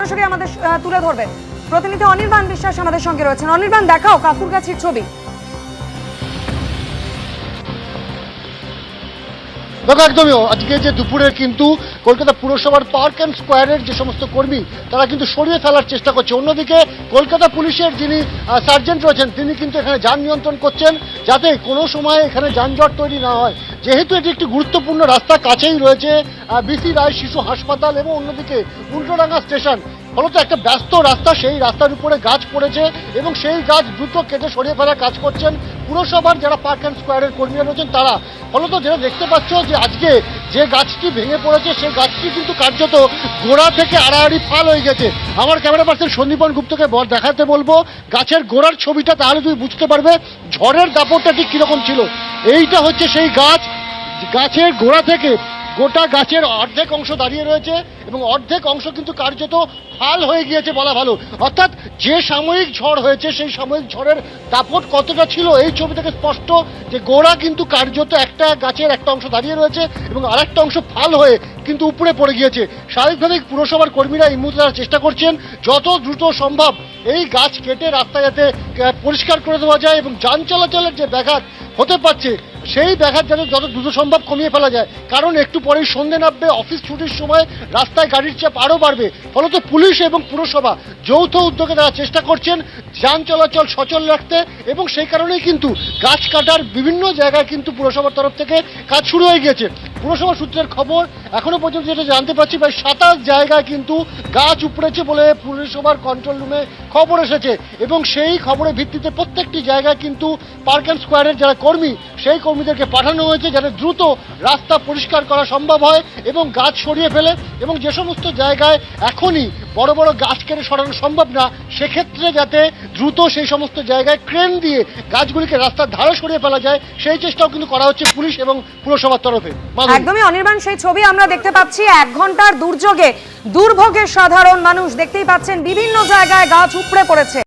সরাসরি আমাদের তুলে ধরবেন প্রতিনিধি অনির্বাণ বিশ্বাস আমাদের সঙ্গে রয়েছেন। অনির্বাণ, দেখাও কাকুরগাছির ছবি। দেখো, একদমই আজকে যে দুপুরে কিন্তু কলকাতা পুরসভার পার্ক অ্যান্ড স্কোয়ারের যে সমস্ত কর্মী তারা কিন্তু সরিয়ে ফেলার চেষ্টা করছে। অন্যদিকে কলকাতা পুলিশের যিনি সার্জেন্ট রয়েছেন তিনি কিন্তু এখানে যান নিয়ন্ত্রণ করছেন যাতে কোনো সময় এখানে যানজট তৈরি না হয়। যেহেতু এটি একটি গুরুত্বপূর্ণ রাস্তা, কাছেই রয়েছে বিসি রায় শিশু হাসপাতাল এবং অন্যদিকে উল্টোডাঙ্গা স্টেশন, ফলত একটা ব্যস্ত রাস্তা, সেই রাস্তার উপরে গাছ পড়েছে এবং সেই গাছ দ্রুত কেটে সরিয়ে ফেলার কাজ করছেন পুরসভার যারা পার্ক অ্যান্ড স্কোয়ারের কর্মীরা রয়েছেন তারা। ফলত যেটা দেখতে পাচ্ছ যে আজকে যে গাছটি ভেঙে পড়েছে সেই গাছটি কিন্তু কার্যত গোড়া থেকে আড়াআড়ি ফাল হয়ে গেছে। আমার ক্যামেরা পার্সন সন্দীপন গুপ্তকে দেখাতে বলবো গাছের গোড়ার ছবিটা, তাহলে তুমি বুঝতে পারবে ঝড়ের দাপটটা ঠিক কিরকম ছিল। এইটা হচ্ছে সেই গাছ, গাছের গোড়া থেকে গোটা গাছের অর্ধেক অংশ দাঁড়িয়ে রয়েছে এবং অর্ধেক অংশ কিন্তু কার্যত ফাল হয়ে গিয়েছে বলা ভালো। অর্থাৎ যে সাময়িক ঝড় হয়েছে সেই সাময়িক ঝড়ের দাপট কতটা ছিল এই ছবি থেকে স্পষ্ট যে গোড়া কিন্তু কার্যত একটা গাছের একটা অংশ দাঁড়িয়ে রয়েছে এবং আরেকটা অংশ ফাল হয়ে কিন্তু উপরে পড়ে গিয়েছে। স্বাভাবিকভাবেই পুরসভার কর্মীরা এই মুহূর্তে তারা চেষ্টা করছেন যত দ্রুত সম্ভব এই গাছ কেটে রাস্তা যাতে পরিষ্কার করে দেওয়া যায় এবং যান চলাচলের যে ব্যাঘাত হতে পারছে সেই ব্যাঘাত যেন যত দ্রুত সম্ভব কমিয়ে ফেলা যায়। কারণ একটু পরেই সন্ধে নামবে, অফিস ছুটির সময় রাস্তায় গাড়ির চাপ আরও বাড়বে। ফলত পুলিশ এবং পুরসভা যৌথ উদ্যোগে তারা চেষ্টা করছেন যান চলাচল সচল রাখতে এবং সেই কারণেই কিন্তু গাছ কাটার বিভিন্ন জায়গায় কিন্তু পুরসভার তরফ থেকে কাজ শুরু হয়ে গিয়েছে। পুরসভা সূত্রের খবর, এখনো পর্যন্ত যেটা জানতে পারছি প্রায় 27 জায়গায় কিন্তু গাছ উপড়েছে বলে পুরসভার কন্ট্রোল রুমে খবর এসেছে এবং সেই খবরের ভিত্তিতে প্রত্যেকটি জায়গায় কিন্তু পার্ক অ্যান্ড স্কোয়ারের যারা কর্মী সেই কর্মীদেরকে পাঠানো হয়েছে যাতে দ্রুত রাস্তা পরিষ্কার করা সম্ভব হয় এবং গাছ সরিয়ে ফেলে এবং যে সমস্ত জায়গায় এখনই বড় বড় গাছ কেটে সরানো সম্ভব না সেক্ষেত্রে যাতে দ্রুত সেই সমস্ত জায়গায় ক্রেন দিয়ে গাছগুলিকে রাস্তার ধারে সরিয়ে ফেলা যায় সেই চেষ্টাও কিন্তু করা হচ্ছে পুলিশ এবং পুরসভার তরফে। একদমই অনির্বাণ, সেই ছবি আমরা দেখতে পাচ্ছি। 1 ঘন্টার দুর্যোগে দুর্ভোগে সাধারণ মানুষ, দেখতেই পাচ্ছেন বিভিন্ন জায়গায় গাছ উপড়ে পড়েছে।